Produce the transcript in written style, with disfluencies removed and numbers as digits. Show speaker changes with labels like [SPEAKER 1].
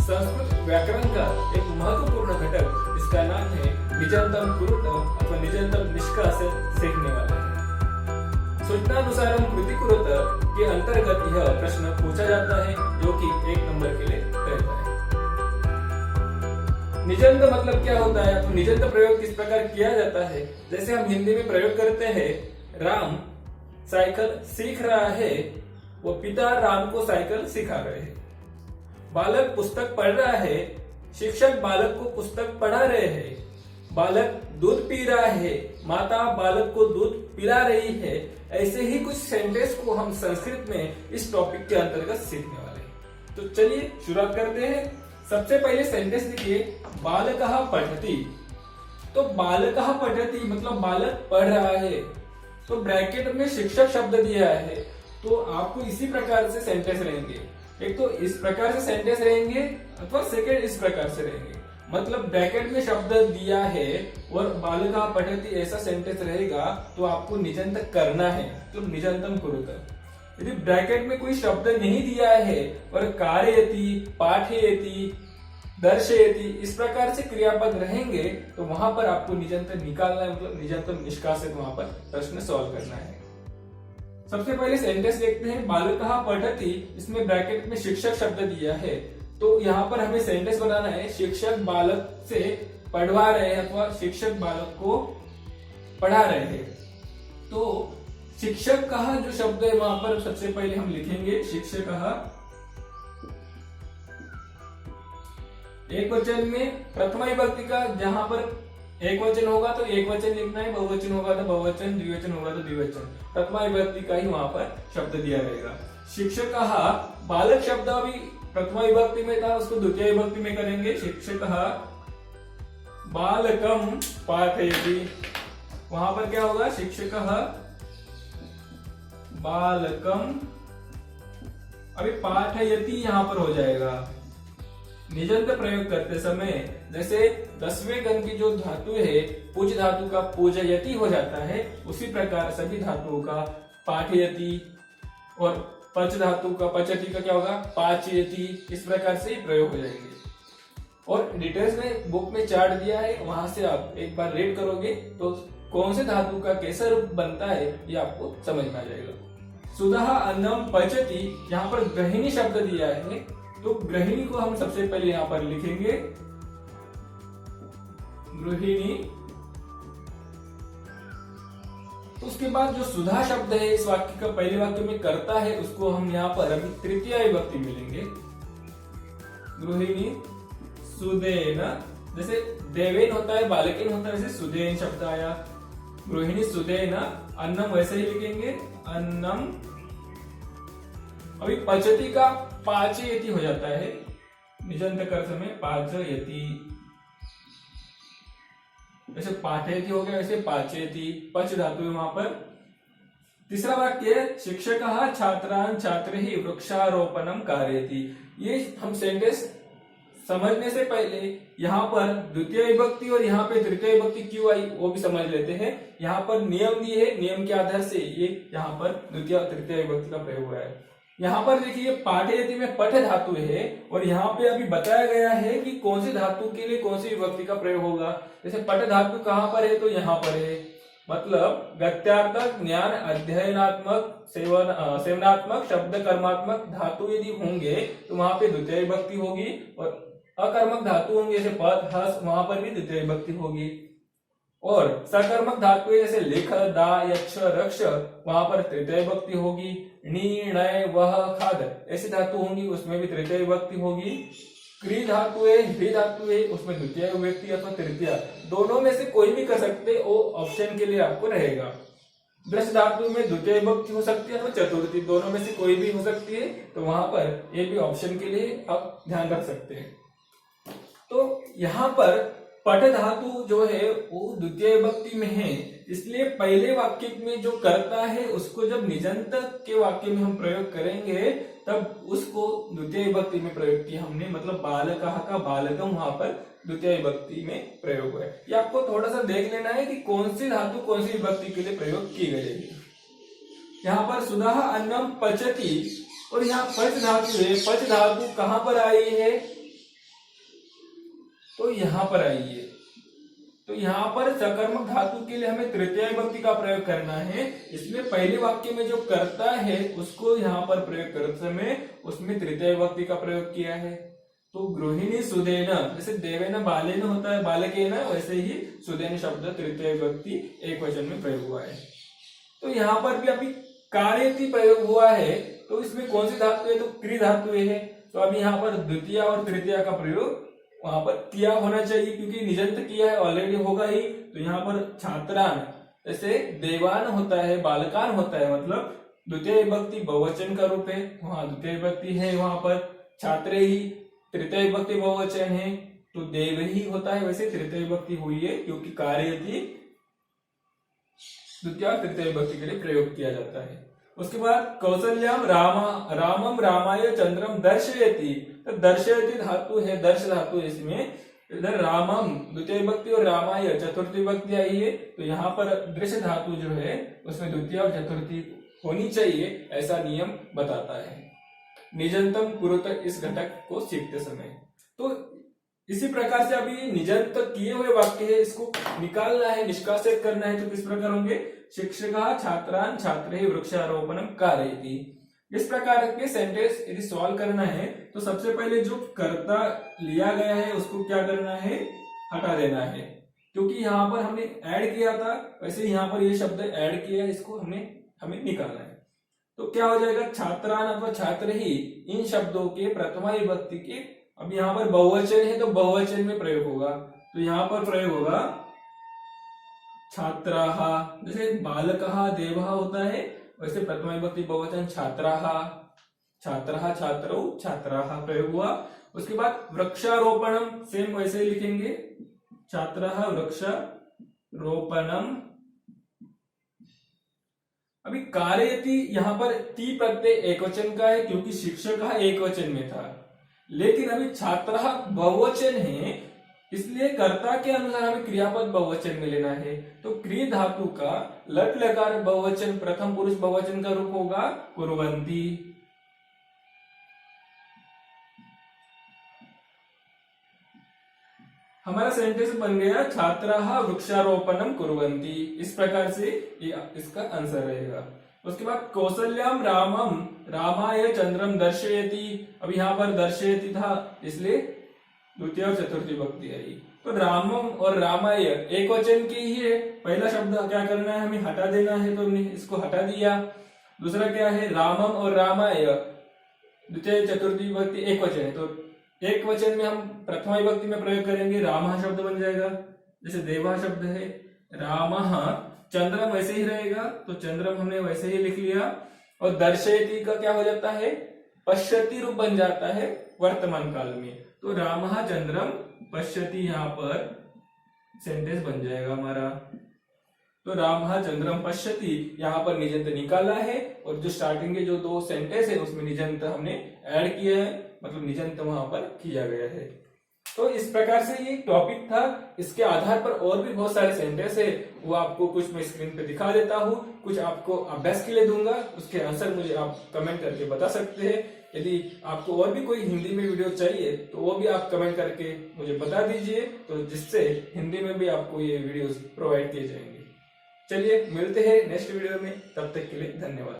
[SPEAKER 1] संस्कृत व्याकरण का एक महत्वपूर्ण घटक, इसका नाम है निजंतम कुरुत अथवा निजंतम निष्कास सीखने वाला है। सूचनानुसारम कृति कुरुत के अंतर्गत यह प्रश्न पूछा जाता है, जो कि 1 नंबर के लिए रहता है। निजंत मतलब क्या होता है? तो निजंत प्रयोग किस प्रकार किया जाता है? जैसे हम हिंदी में प्रयोग करते हैं, राम साइकिल सीख रहा है, वो पिता राम को साइकिल सिखा रहे हैं। बालक पुस्तक पढ़ रहा है, शिक्षक बालक को पुस्तक पढ़ा रहे हैं। बालक दूध पी रहा है, माता बालक को दूध पिला रही है। ऐसे ही कुछ सेंटेंस को हम संस्कृत में इस टॉपिक के अंतर्गत सीखने वाले हैं। तो चलिए शुरुआत करते हैं। सबसे पहले सेंटेंस देखिए, बालकः पठति। तो बालकः पठति मतलब बालक पढ़ रहा है। तो ब्रैकेट में शिक्षक शब्द दिया है, तो आपको इसी प्रकार से सेंटेंस रहेंगे। एक तो इस प्रकार से सेंटेंस रहेंगे अथवा सेकंड इस प्रकार से रहेंगे। मतलब ब्रैकेट में शब्द दिया है और बालकः पठति ऐसा सेंटेंस रहेगा, तो आपको निजंत करना है, मतलब निजंतम कुरुत। यदि ब्रैकेट में कोई शब्द नहीं दिया है और कारयति, पाठयति, दर्शयति इस प्रकार से क्रियापद रहेंगे, तो वहां पर आपको निजंत निकालना है, मतलब निजंतम निष्कासित वहां पर प्रश्न सॉल्व करना है। सबसे पहले सेंटेंस देखते हैं, बालकः पठति। इसमें ब्रैकेट में शिक्षक शब्द दिया है, तो यहाँ पर हमें सेंटेंस बनाना है, शिक्षक बालक से पढ़वा रहे हैं अथवा शिक्षक बालक को पढ़ा रहे हैं। तो शिक्षक कहा जो शब्द है वहां पर सबसे पहले हम लिखेंगे शिक्षक कहा। एक वचन में प्रथमा विभक्ति का जहां पर एक वचन होगा तो एक वचन लिखना है, बहुवचन होगा तो बहुवचन, द्विवचन होगा तो द्विवचन। प्रथमा विभक्ति का ही वहां पर शब्द दिया रहेगा। शिक्षक कहा, बालक शब्द अभी प्रथमा विभक्ति में था, उसको द्वितीय विभक्ति में करेंगे। शिक्षक कहा बालकम पाठयति, वहां पर क्या होगा, शिक्षक कहा बालकम, अभी पाठयति यहां पर हो जाएगा। निजंत प्रयोग करते समय जैसे 10वें गण की जो धातु है पूज धातु का पूजयति हो जाता है, उसी प्रकार सभी धातुओं का पाठयति और पच धातु का पचति का क्या होगा, पाचयति, इस प्रकार से प्रयोग हो जाएंगे। और डिटेल्स में बुक में चार्ट दिया है, वहां से आप एक बार रीड करोगे तो कौन से धातु का कैसा रूप बनता है ये आपको समझ में आ जाएगा। सुधा अन्नम पचति, यहाँ पर गृहिणी शब्द दिया है, तो गृहिणी को हम सबसे पहले यहाँ पर लिखेंगे गृहिणी। तो उसके बाद जो सुधा शब्द है इस वाक्य का पहले वाक्य में करता है, उसको हम यहाँ पर अभी तृतीय विभक्ति में लेंगे। गृहिणी सुदेन, जैसे देवेन होता है बालकेन होता है, वैसे सुदेन शब्द आया। गृहिणी सुदेन अन्नम वैसे ही लिखेंगे अन्नम। अभी पचति का पाचयति हो जाता है, निजंत कर समय पाचयति, वैसे पाठयति हो गया, वैसे पाचयति, पच धातु है वहां पर। तीसरा वाक्य, शिक्षकः छात्रान् छात्रैः वृक्षारोपणम कारयति। ये हम सेंटेंस समझने से पहले यहाँ पर द्वितीय विभक्ति और यहाँ पे तृतीय विभक्ति क्यों आई वो भी समझ लेते हैं। यहाँ पर नियम दिए है, नियम के आधार से ये यहाँ पर द्वितीय और तृतीय विभक्ति का प्रयोग हुआ है। यहाँ पर देखिए पाठयति में पठ धातु है और यहाँ पे अभी बताया गया है कि कौन सी धातु के लिए कौन सी विभक्ति का प्रयोग होगा। जैसे पठ धातु कहाँ पर है, तो यहाँ पर है, मतलब गत्यार्थक, ज्ञान, अध्ययनात्मक, सेवनात्मक, शब्द कर्मात्मक धातु यदि होंगे तो वहां पे द्वितीय विभक्ति होगी, और अकर्मक धातु होंगे जैसे पद, हस, वहां पर भी द्वितीय विभक्ति होगी। और सकर्मक धातु जैसे लिख, दा, यक्ष, रक्ष, वहां पर तृतीय विभक्ति होगी। णी, नय, वह, खाद ऐसी धातु होंगी, उसमें भी तृतीय विभक्ति होगी। क्री धातु है, भी धातु है, उसमें द्वितीय विभक्ति अथवा तृतीय, दोनों में से कोई भी कर सकते, वो ऑप्शन के लिए आपको रहेगा। दृश्य धातु में द्वितीय विभक्ति हो सकती है अथवा चतुर्थी, दोनों में से कोई भी हो सकती है, तो वहां पर ये भी ऑप्शन के लिए आप ध्यान रख सकते हैं। तो यहाँ पर पठ धातु जो है वो द्वितीय विभक्ति में है, इसलिए पहले वाक्य में जो करता है उसको जब निजंत के वाक्य में हम प्रयोग करेंगे तब उसको द्वितीय विभक्ति में प्रयोग किया हमने, मतलब बालकः का बालकम वहां पर द्वितीय विभक्ति में प्रयोग हुआ है। ये आपको थोड़ा सा देख लेना है कि कौन सी धातु कौन सी विभक्ति के लिए प्रयोग की गई है। यहाँ पर सुधा अन्नम पचति और यहाँ पच धातु है, पच धातु कहाँ पर आई है, तो यहाँ पर आइए, तो यहाँ पर सकर्मक धातु के लिए हमें तृतीय विभक्ति का प्रयोग करना है। इसमें पहले वाक्य में जो कर्ता है उसको यहाँ पर प्रयोग करते समय उसमें तृतीय विभक्ति का प्रयोग किया है। तो गृहिणी सुदेन, जैसे देवेन बालेन होता है बालकेन, वैसे ही सुदेन शब्द तृतीय विभक्ति एक वचन में प्रयोग हुआ है। तो यहाँ पर भी अभी कार्यति प्रयोग हुआ है, तो इसमें कौन सी धातु है, तो क्री धातु है। तो अभी यहाँ पर द्वितीय और तृतीय का प्रयोग वहां पर किया होना चाहिए, क्योंकि निजंत किया है ऑलरेडी होगा ही। तो यहाँ पर छात्रान, जैसे देवान होता है बालकान होता है, मतलब द्वितीय विभक्ति बहुवचन का रूप है, वहां द्वितीय विभक्ति है। वहां पर छात्रे ही तृतीय विभक्ति बहुवचन है, तो देव ही होता है, वैसे तृतीय विभक्ति हुई है, क्योंकि कार्यति द्वितीय और तृतीय विभक्ति के लिए प्रयोग किया जाता है। उसके बाद कौशल्याम रामम रामाय चंद्रम दर्शयति, तो दर्शयति धातु है, दर्श धातु है इसमें। इधर रामम द्वितीय विभक्ति और रामाय चतुर्थी विभक्ति आई है, तो यहाँ पर दृश्य धातु जो है उसमें द्वितीय और चतुर्थी होनी चाहिए, ऐसा नियम बताता है। निजंतम कुरुत इस घटक को सीखते समय। तो इसी प्रकार से अभी निजंत किए हुए वाक्य है, इसको निकालना है, निष्कासित करना है। तो किस प्रकार होंगे, शिक्षका छात्रान छात्रे वृक्षारोपणम कारयति। इस प्रकार के सेंटेंस यदि सॉल्व करना है तो सबसे पहले जो कर्ता लिया गया है उसको क्या करना है, हटा देना है, क्योंकि यहाँ पर हमने ऐड किया था, वैसे यहाँ पर ये शब्द ऐड किया है, इसको हमें निकालना है। तो क्या हो जाएगा, छात्रान अथवा छात्र ही इन शब्दों के प्रथमा विभक्ति के, अब यहाँ पर बहुवचन है तो बहुवचन में प्रयोग होगा। तो यहाँ पर प्रयोग होगा छात्राः, जैसे बालकः देवः होता है, वैसे प्रथमा विभक्ति बहुवचन छात्राः, छात्रः छात्रौ छात्राः प्रयोग हुआ। उसके बाद वृक्षारोपणम सेम वैसे ही लिखेंगे, छात्रः वृक्षारोपणम। अभी कार्यति यहाँ पर ती प्रत्यय एक वचन का है, क्योंकि शिक्षक एक वचन में था, लेकिन अभी छात्र बहुवचन है, इसलिए कर्ता के अनुसार हमें क्रियापद बहुवचन में लेना है। तो क्री धातु का लट लकार बहुवचन प्रथम पुरुष बहुवचन का रूप होगा कुर्वन्ति। हमारा सेंटेंस बन गया छात्राः वृक्षारोपणम कुर्वन्ति। इस प्रकार से ये इसका आंसर रहेगा। उसके बाद कौशल्याम रामम रामाय चंद्रम दर्शयति। अब यहाँ पर दर्शयति था, इसलिए द्वितीय और चतुर्थी विभक्ति आई। तो रामम और रामाय एक वचन की ही है, पहला शब्द क्या करना है, हमें हटा देना है, तो हमने इसको हटा दिया। दूसरा क्या है, रामम और रामाय द्वितीय चतुर्थी विभक्ति एक वचन है, तो एक वचन में हम प्रथमा विभक्ति में प्रयोग करेंगे, रामः शब्द बन जाएगा। जैसे देवः शब्द है, रामः, चंद्रम वैसे ही रहेगा, तो चंद्रम हमने वैसे ही लिख लिया। और दर्शयति का क्या हो जाता है, पश्यति रूप बन जाता है वर्तमान काल में। तो रामः चंद्रम पश्यति, यहाँ पर सेंटेंस बन जाएगा हमारा। तो रामः चंद्रम पश्यति, यहाँ पर निजंत निकाला है, और जो स्टार्टिंग के जो दो सेंटेंस है उसमें निजंत हमने ऐड किया है, मतलब निजंत वहां पर किया गया है। तो इस प्रकार से ये टॉपिक था। इसके आधार पर और भी बहुत सारे सेंटेंस है, वो आपको कुछ मैं स्क्रीन पे दिखा देता हूँ, कुछ आपको अभ्यास के लिए दूंगा, उसके आंसर मुझे आप कमेंट करके बता सकते हैं। यदि आपको और भी कोई हिंदी में वीडियो चाहिए तो वो भी आप कमेंट करके मुझे बता दीजिए, तो जिससे हिंदी में भी आपको ये वीडियोस प्रोवाइड किए जाएंगे। चलिए मिलते हैं नेक्स्ट वीडियो में, तब तक के लिए धन्यवाद।